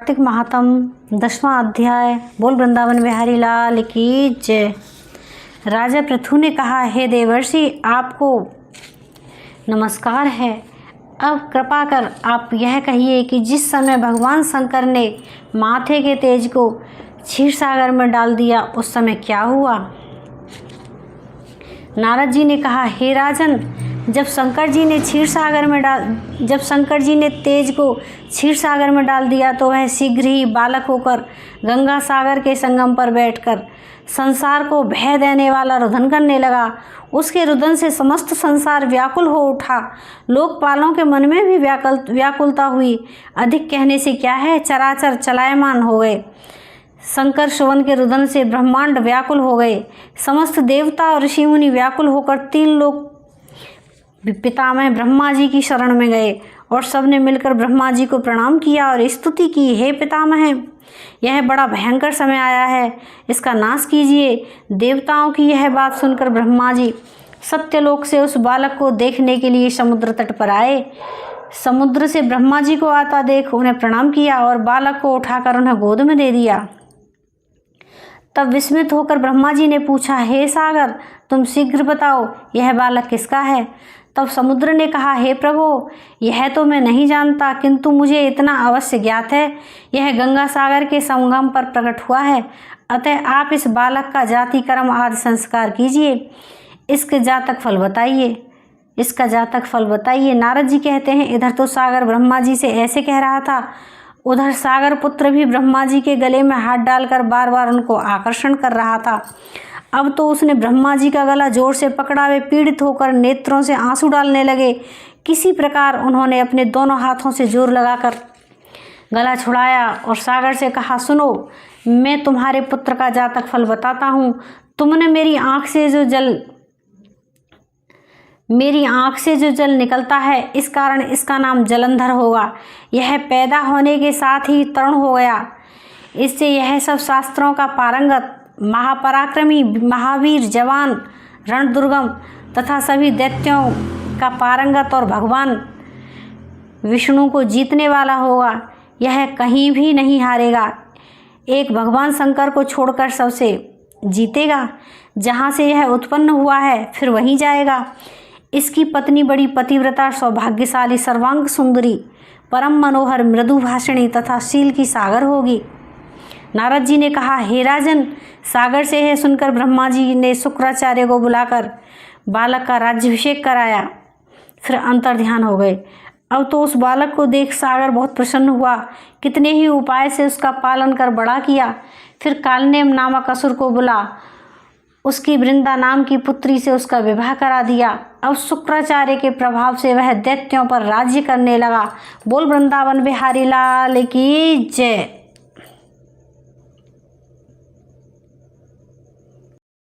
कार्तिक महात्म 10वां अध्याय। बोल वृंदावन बिहारी लाल की जय। राजा पृथु ने कहा, हे देवर्षि, आपको नमस्कार है। अब कृपा कर आप यह कहिए कि जिस समय भगवान शंकर ने माथे के तेज को क्षीर सागर में डाल दिया उस समय क्या हुआ। नारद जी ने कहा, हे राजन, जब शंकर जी ने तेज को क्षीर सागर में डाल दिया तो वह शीघ्र ही बालक होकर गंगा सागर के संगम पर बैठकर संसार को भय देने वाला रुदन करने लगा। उसके रुदन से समस्त संसार व्याकुल हो उठा। लोकपालों के मन में भी व्याकुलता हुई। अधिक कहने से क्या है, चराचर चलायमान हो गए। शंकर सुवन के रुदन से ब्रह्मांड व्याकुल हो गए। समस्त देवता और ऋषि मुनि व्याकुल होकर 3 लोक पितामह ब्रह्मा जी की शरण में गए और सबने मिलकर ब्रह्मा जी को प्रणाम किया और स्तुति की, हे पितामह, यह बड़ा भयंकर समय आया है, इसका नाश कीजिए। देवताओं की यह बात सुनकर ब्रह्मा जी सत्यलोक से उस बालक को देखने के लिए समुद्र तट पर आए। समुद्र से ब्रह्मा जी को आता देख उन्हें प्रणाम किया और बालक को उठाकर उन्हें गोद में दे दिया। तब विस्मित होकर ब्रह्मा जी ने पूछा, हे सागर, तुम शीघ्र बताओ यह बालक किसका है। तब समुद्र ने कहा, हे प्रभु, यह तो मैं नहीं जानता, किंतु मुझे इतना अवश्य ज्ञात है, यह गंगा सागर के संगम पर प्रकट हुआ है। अतः आप इस बालक का जाति कर्म आदि संस्कार कीजिए। इसका जातक फल बताइए। नारद जी कहते हैं, इधर तो सागर ब्रह्मा जी से ऐसे कह रहा था, उधर सागर पुत्र भी ब्रह्मा जी के गले में हाथ डालकर बार बार उनको आकर्षण कर रहा था। अब तो उसने ब्रह्मा जी का गला जोर से पकड़ा। वे पीड़ित होकर नेत्रों से आंसू डालने लगे। किसी प्रकार उन्होंने अपने दोनों हाथों से जोर लगाकर गला छुड़ाया और सागर से कहा, सुनो, मैं तुम्हारे पुत्र का जातक फल बताता हूँ। तुमने मेरी आँख से जो जल निकलता है, इस कारण इसका नाम जलंधर होगा। यह पैदा होने के साथ ही तरुण हो गया। इससे यह सब शास्त्रों का पारंगत, महापराक्रमी, महावीर, जवान, रणदुर्गम तथा सभी दैत्यों का पारंगत और भगवान विष्णु को जीतने वाला होगा। यह कहीं भी नहीं हारेगा। एक भगवान शंकर को छोड़कर सबसे जीतेगा। जहाँ से यह उत्पन्न हुआ है फिर वहीं जाएगा। इसकी पत्नी बड़ी पतिव्रता, सौभाग्यशाली, सर्वांग सुंदरी, परम मनोहर, मृदु भाषिणी तथा शील की सागर होगी। नारद जी ने कहा, हे राजन, सागर से है सुनकर ब्रह्मा जी ने शुक्राचार्य को बुलाकर बालक का राज्याभिषेक कराया। फिर अंतर्ध्यान हो गए। अब तो उस बालक को देख सागर बहुत प्रसन्न हुआ। कितने ही उपाय से उसका पालन कर बड़ा किया। फिर कालनेम नामक असुर को बुला उसकी वृंदा नाम की पुत्री से उसका विवाह करा दिया। अब शुक्राचार्य के प्रभाव से वह दैत्यों पर राज्य करने लगा। बोल वृंदावन बिहारी लाल की जय।